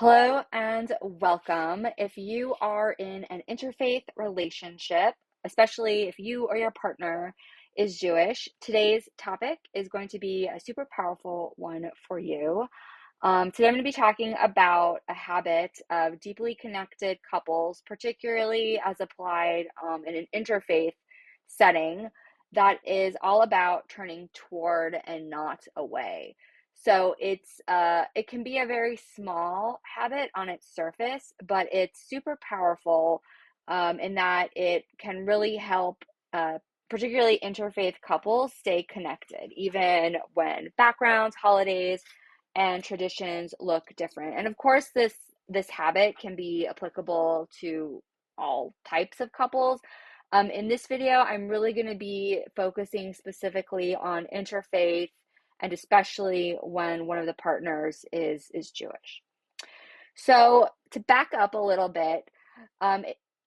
Hello and welcome. If you are in an interfaith relationship, especially if you or your partner is Jewish, today's topic is going to be a super powerful one for you. Today I'm going to be talking about a habit of deeply connected couples, particularly as applied in an interfaith setting that is all about turning toward and not away. So it can be a very small habit on its surface, but it's super powerful in that it can really help particularly interfaith couples stay connected, even when backgrounds, holidays, and traditions look different. And of course, this habit can be applicable to all types of couples. In this video, I'm really going to be focusing specifically on interfaith, and especially when one of the partners is Jewish. So to back up a little bit,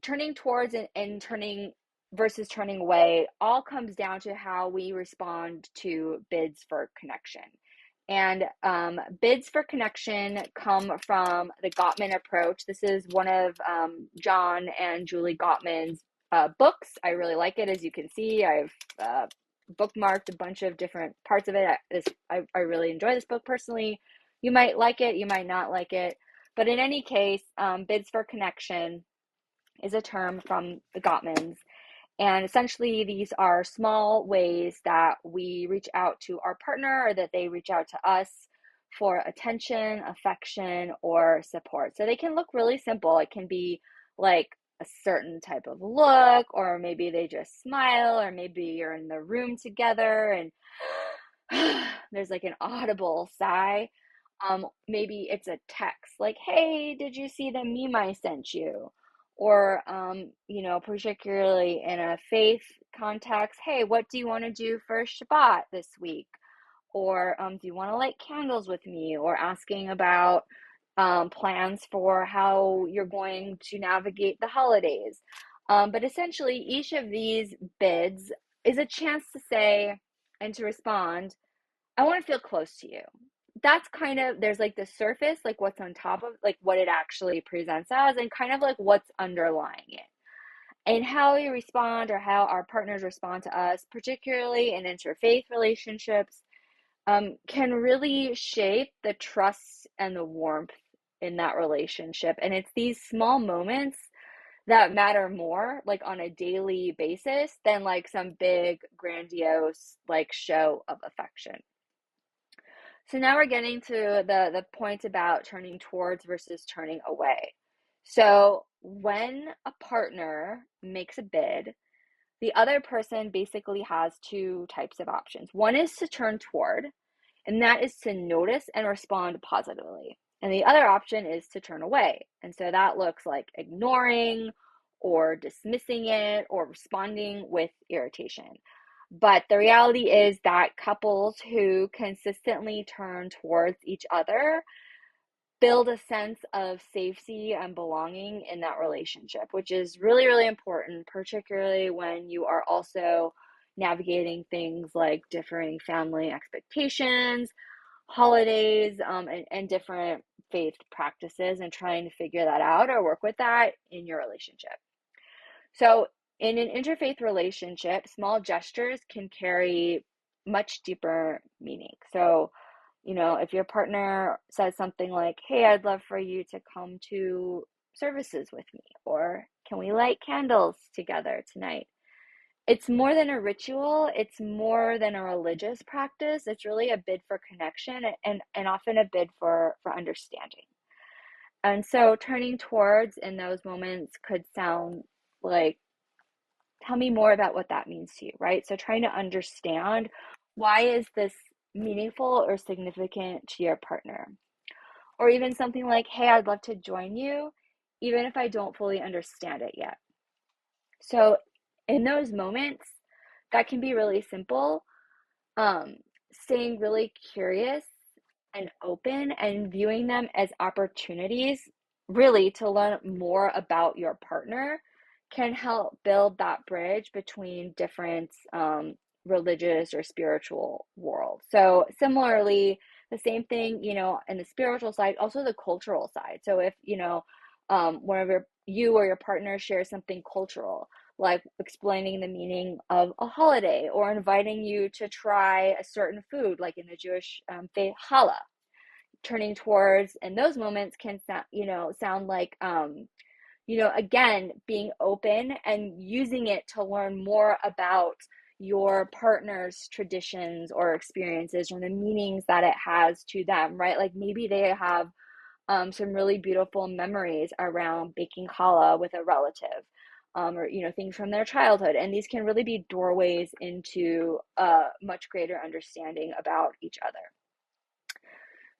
turning towards and turning versus turning away all comes down to how we respond to bids for connection. And bids for connection come from the Gottman approach. This is one of John and Julie Gottman's books. I really like it. As you can see, I've bookmarked a bunch of different parts of it. I really enjoy this book personally. You might like it, you might not like it. But in any case, bids for connection is a term from the Gottmans. And essentially, these are small ways that we reach out to our partner or that they reach out to us for attention, affection, or support. So they can look really simple. It can be like a certain type of look, or maybe they just smile, or maybe you're in the room together and there's like an audible sigh. Maybe it's a text like, hey, did you see the meme I sent you? Or, particularly in a faith context, hey, what do you want to do for Shabbat this week? Or do you want to light candles with me? Or asking about plans for how you're going to navigate the holidays. But essentially, each of these bids is a chance to say and to respond, I want to feel close to you. That's kind of, there's like the surface, like what's on top of, like what it actually presents as, and kind of like what's underlying it. And how we respond or how our partners respond to us, particularly in interfaith relationships, can really shape the trust and the warmth in that relationship. And it's these small moments that matter more, like on a daily basis, than like some big, grandiose, like show of affection. So now we're getting to the point about turning towards versus turning away. So when a partner makes a bid, the other person basically has two types of options. One is to turn toward, and that is to notice and respond positively. And the other option is to turn away. And so that looks like ignoring or dismissing it or responding with irritation. But the reality is that couples who consistently turn towards each other build a sense of safety and belonging in that relationship, which is really, really important, particularly when you are also navigating things like differing family expectations, holidays, and different faith practices, and trying to figure that out or work with that in your relationship. So in an interfaith relationship, small gestures can carry much deeper meaning. So, if your partner says something like, hey, I'd love for you to come to services with me, or can we light candles together tonight? It's more than a ritual, it's more than a religious practice. It's really a bid for connection and often a bid for understanding. And so turning towards in those moments could sound like, tell me more about what that means to you, right? So trying to understand, why is this meaningful or significant to your partner? Or even something like, hey, I'd love to join you, even if I don't fully understand it yet. So in those moments, that can be really simple. Staying really curious and open and viewing them as opportunities really to learn more about your partner can help build that bridge between different religious or spiritual worlds. So similarly, The same thing, in the spiritual side, also the cultural side. So if, whenever you or your partner shares something cultural, like explaining the meaning of a holiday or inviting you to try a certain food, like in the Jewish faith, challah, turning towards in those moments can sound like, again, being open and using it to learn more about your partner's traditions or experiences or the meanings that it has to them, right? Like maybe they have some really beautiful memories around baking challah with a relative, or things from their childhood, and these can really be doorways into a much greater understanding about each other.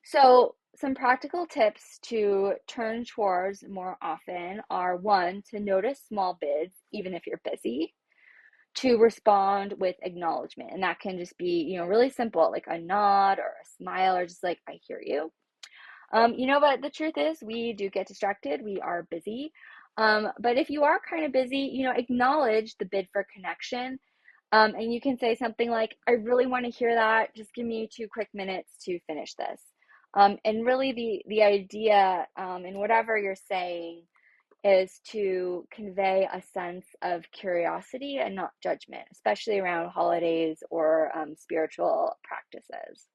So some practical tips to turn towards more often are: one, to notice small bids even if you're busy; to respond with acknowledgement, and that can just be really simple, like a nod or a smile, or just like, I hear you. But the truth is, we do get distracted. We are busy. But if you are kind of busy, acknowledge the bid for connection. And you can say something like, I really want to hear that. Just give me 2 quick minutes to finish this. And really the idea in whatever you're saying is to convey a sense of curiosity and not judgment, especially around holidays or spiritual practices.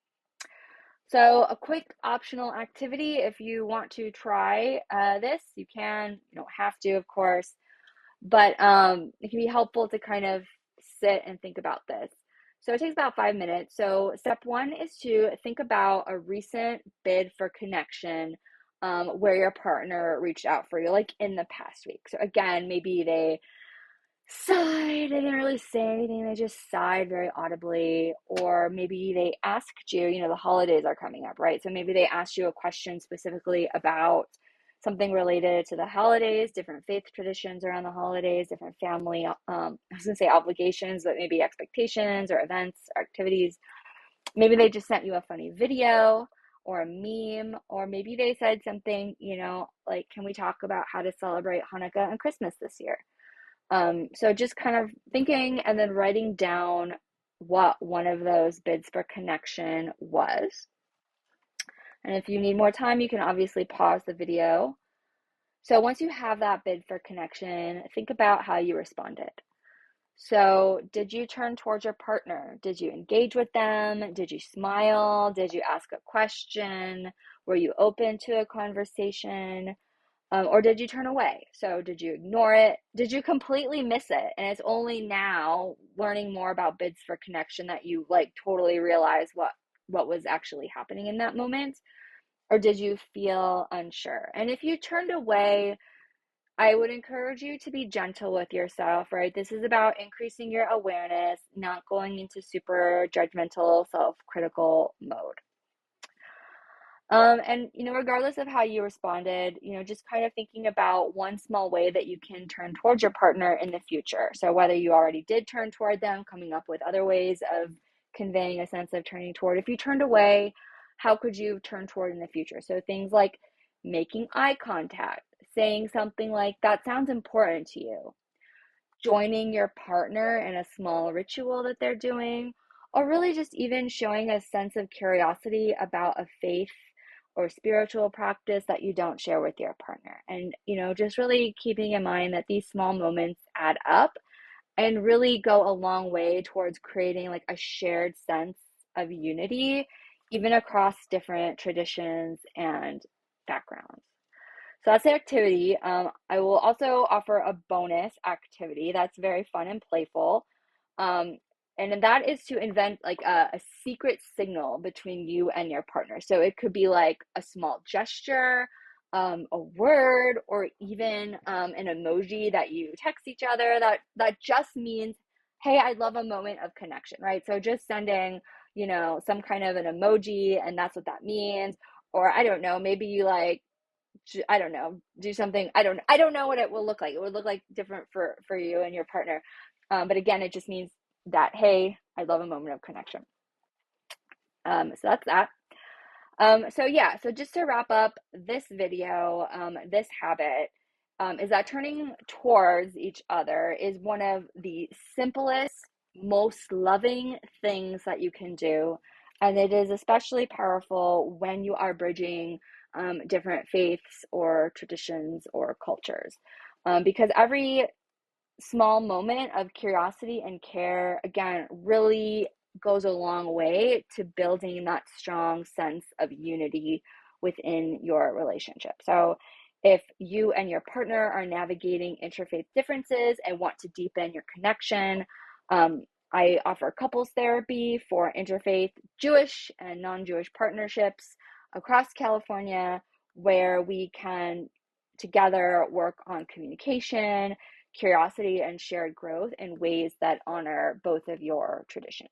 So a quick optional activity, if you want to try this, you can. You don't have to, of course, but it can be helpful to kind of sit and think about this. So it takes about 5 minutes. So step one is to think about a recent bid for connection where your partner reached out for you, like in the past week. So again, maybe they sighed, they didn't really say anything, they just sighed very audibly. Or maybe they asked you, the holidays are coming up, right? So maybe they asked you a question specifically about something related to the holidays, different faith traditions around the holidays, different family, I was gonna say obligations, but maybe expectations or events or activities. Maybe they just sent you a funny video or a meme, or maybe they said something, like, can we talk about how to celebrate Hanukkah and Christmas this year? So just kind of thinking and then writing down what one of those bids for connection was. And if you need more time, you can obviously pause the video. So once you have that bid for connection, think about how you responded. So did you turn towards your partner? Did you engage with them? Did you smile? Did you ask a question? Were you open to a conversation? Or did you turn away? So did you ignore it? Did you completely miss it? And it's only now, learning more about bids for connection, that you like totally realize what was actually happening in that moment? Or did you feel unsure? And if you turned away, I would encourage you to be gentle with yourself, right? This is about increasing your awareness, not going into super judgmental, self-critical mode. And regardless of how you responded, just kind of thinking about one small way that you can turn towards your partner in the future. So whether you already did turn toward them, coming up with other ways of conveying a sense of turning toward. If you turned away, how could you turn toward in the future? So things like making eye contact, saying something like, that sounds important to you, joining your partner in a small ritual that they're doing, or really just even showing a sense of curiosity about a faith or spiritual practice that you don't share with your partner. And, just really keeping in mind that these small moments add up and really go a long way towards creating like a shared sense of unity, even across different traditions and backgrounds. So that's the activity. I will also offer a bonus activity that's very fun and playful. And that is to invent like a secret signal between you and your partner. So it could be like a small gesture, a word, or even an emoji that you text each other that just means, hey, I'd love a moment of connection, right? So just sending, some kind of an emoji, and that's what that means. Or I don't know, maybe you like, I don't know, do something. I don't know what it will look like. It would look like different for you and your partner. But again, it just means that, hey, I love a moment of connection. So that's that. So just to wrap up this video, this habit is that turning towards each other is one of the simplest, most loving things that you can do. And it is especially powerful when you are bridging different faiths or traditions or cultures. Because every small moment of curiosity and care, again, really goes a long way to building that strong sense of unity within your relationship. So, if you and your partner are navigating interfaith differences and want to deepen your connection, I offer couples therapy for interfaith Jewish and non Jewish partnerships across California, where we can together work on communication, curiosity, and shared growth in ways that honor both of your traditions.